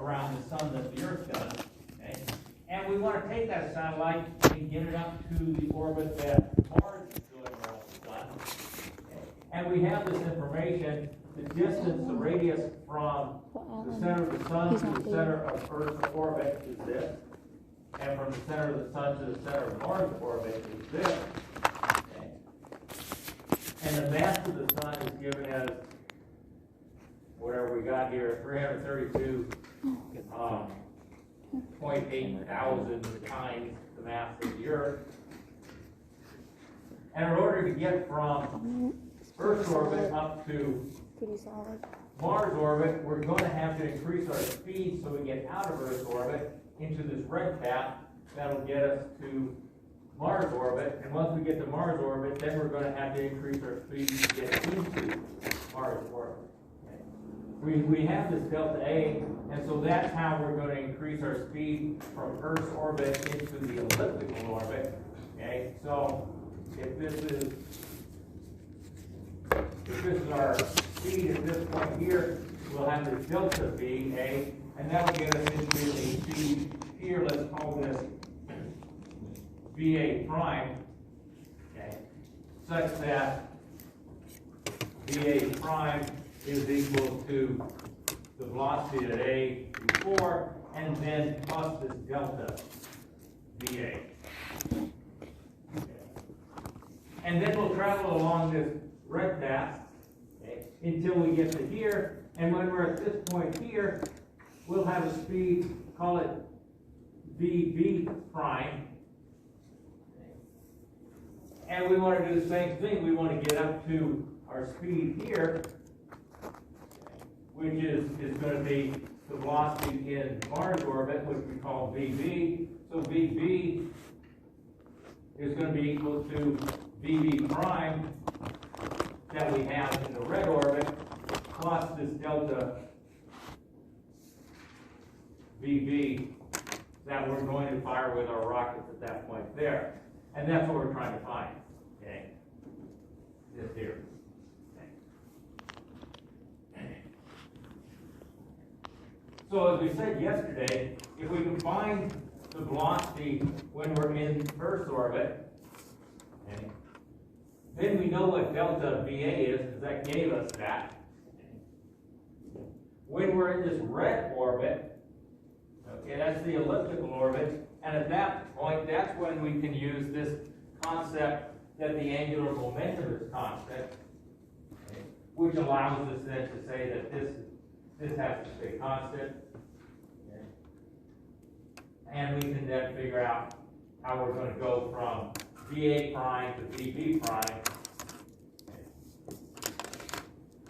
around the sun that the Earth does. Okay? And we want to take that satellite and get it up to the orbit that Mars is doing around the sun. Okay? And we have this information, the distance, the radius from the center of the sun to the center of Earth's orbit is this. And from the center of the sun to the center of Mars' orbit is this. Okay? And the mass of the sun is given as whatever we got here, 332.8 thousand times the mass of the Earth. And in order to get from Earth's orbit up to Mars' orbit, we're going to have to increase our speed so we get out of Earth's orbit into this red path. That'll get us to Mars' orbit. And once we get to Mars' orbit, then we're going to have to increase our speed to get into Mars' orbit. We have this delta A, and so that's how we're going to increase our speed from Earth's orbit into the elliptical orbit. Okay, so if this is our speed at this point here, we'll have this delta V A, and that'll get us into a speed here. Let's call this VA prime. Okay, such that VA prime is equal to the velocity at A before, and then plus this delta VA. And then we'll travel along this red path, okay, until we get to here, and when we're at this point here, we'll have a speed, call it VB prime. And we want to do the same thing. We want to get up to our speed here, which is going to be the velocity in Mars orbit, which we call VB. So VB is going to be equal to VB prime that we have in the red orbit, plus this delta VB that we're going to fire with our rockets at that point there. And that's what we're trying to find, okay? This here. So as we said yesterday, if we can find the velocity when we're in Earth's orbit, okay, then we know what delta VA is, because that gave us that. When we're in this red orbit, okay, that's the elliptical orbit, and at that point, that's when we can use this concept that the angular momentum is constant, okay, which allows us then to say that this has to stay constant. Okay. And we can then figure out how we're going to go from VA prime to VB prime. Okay.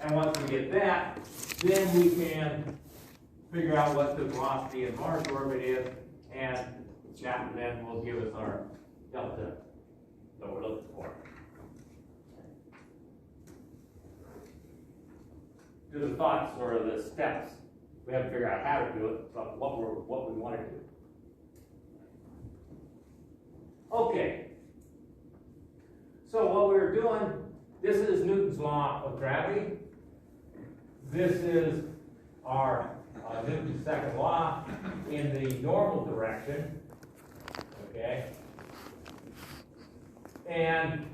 And once we get that, then we can figure out what the velocity in Mars orbit is, and that then will give us our delta that we're looking for. Do the thoughts or the steps. We haven't figured out how to do it, but what we want to do. Okay. So what we're doing, this is Newton's law of gravity. This is our Newton's second law in the normal direction. Okay. And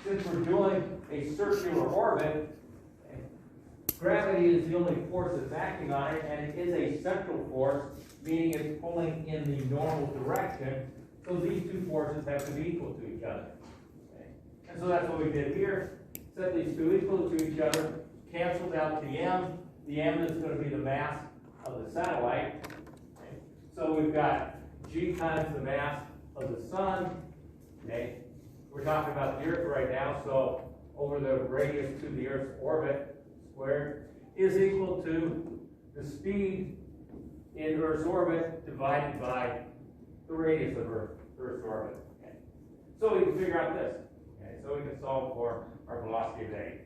since we're doing a circular orbit, gravity is the only force that's acting on it, and it is a central force, meaning it's pulling in the normal direction. So these two forces have to be equal to each other. Okay. And so that's what we did here. Set these two equal to each other, canceled out the m. The m is going to be the mass of the satellite. Okay. So we've got g times the mass of the sun. Okay. We're talking about the Earth right now, so over the radius to the Earth's orbit squared is equal to the speed in Earth's orbit divided by the radius of Earth's orbit. Okay. So we can figure out this. Okay. So we can solve for our velocity of A. Okay.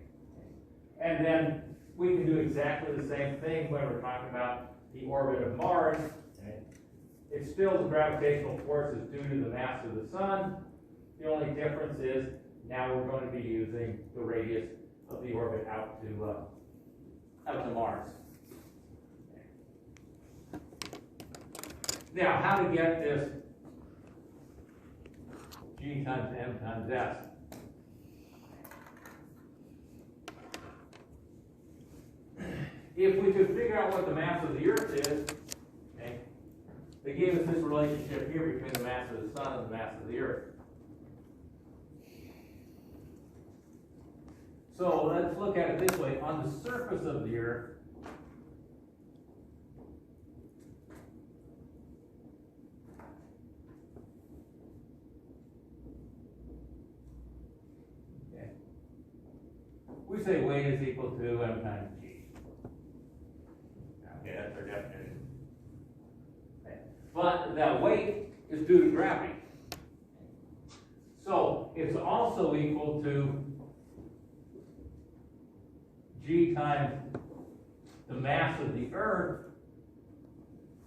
And then we can do exactly the same thing when we're talking about the orbit of Mars. Okay. It's still the gravitational force is due to the mass of the sun. The only difference is now we're going to be using the radius of the orbit out to Mars. Okay. Now, how to get this G times M times S? If we could figure out what the mass of the Earth is, okay, they gave us this relationship here between the mass of the Sun and the mass of the Earth. So let's look at it this way. On the surface of the Earth, okay, we say weight is equal to M times G. Okay, that's our definition. Okay. But that weight is due to gravity. So it's also equal to G times the mass of the Earth,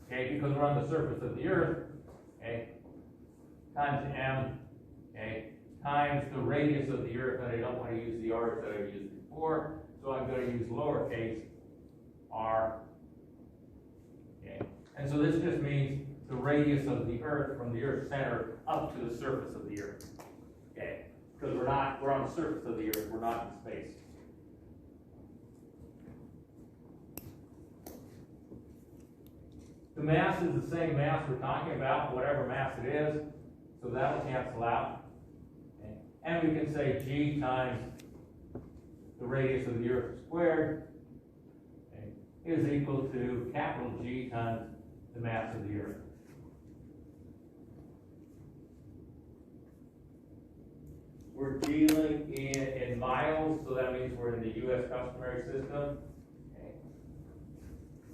okay, because we're on the surface of the Earth, okay, times M, okay, times the radius of the Earth, and I don't want to use the R that I used before, so I'm going to use lowercase r, okay, and so this just means the radius of the Earth from the Earth's center up to the surface of the Earth, okay, because we're on the surface of the Earth, we're not in space. The mass is the same mass we're talking about, whatever mass it is, so that'll cancel out. Okay. And we can say G times the radius of the Earth squared, okay, is equal to capital G times the mass of the Earth. We're dealing in miles, so that means we're in the U.S. customary system.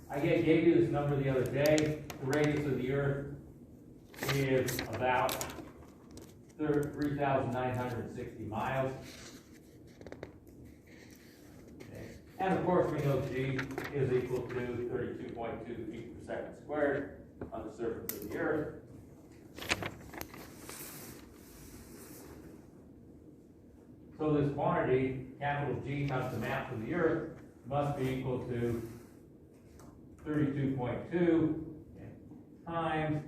I gave you this number the other day. The radius of the Earth is about 3,960 miles. Okay. And of course, we know G is equal to 32.2 feet per second squared on the surface of the Earth. So this quantity, capital G times the mass of the Earth, must be equal to 32.2 times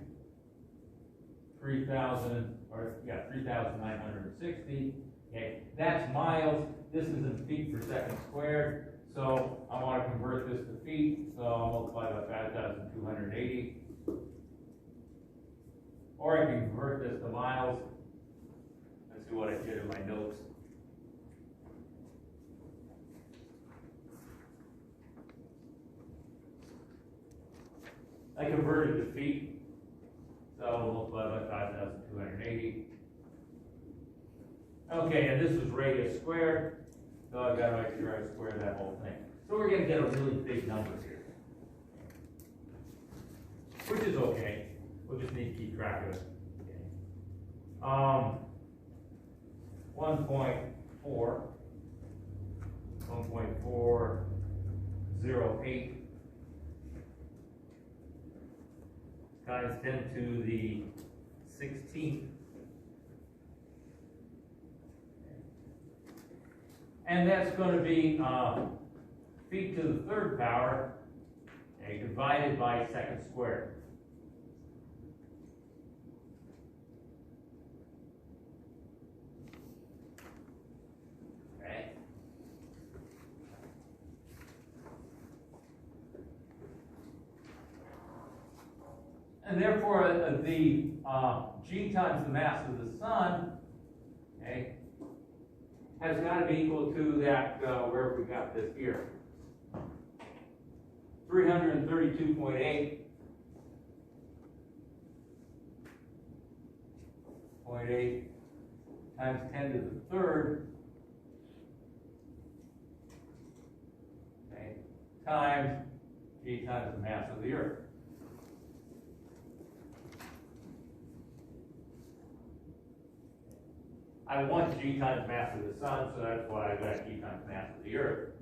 3,960. Okay, that's miles. This is in feet per second squared. So I want to convert this to feet. So I'll multiply by 5,280. Or I can convert this to miles. Let's see what I did in my notes. I converted to feet, so I'll multiply by 5,280. Okay, and this is radius squared, so I've got to make sure I square that whole thing. So we're going to get a really big number here, which is okay. We'll just need to keep track of it. Okay. 1.408 times 10 to the 16th. And that's going to be feet to the third power, okay, divided by second squared. Okay. And therefore, the G times the mass of the Sun, okay, has got to be equal to that, where we got this here. 332.8 times 10 to the third, okay, times G times the mass of the Earth. I want G times mass of the Sun, so that's why I've got G times mass of the Earth,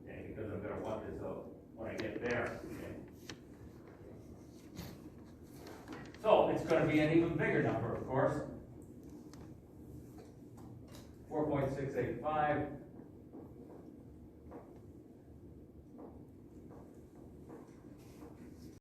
okay, because I'm going to want this when I get there. Okay. So it's going to be an even bigger number, of course. 4.685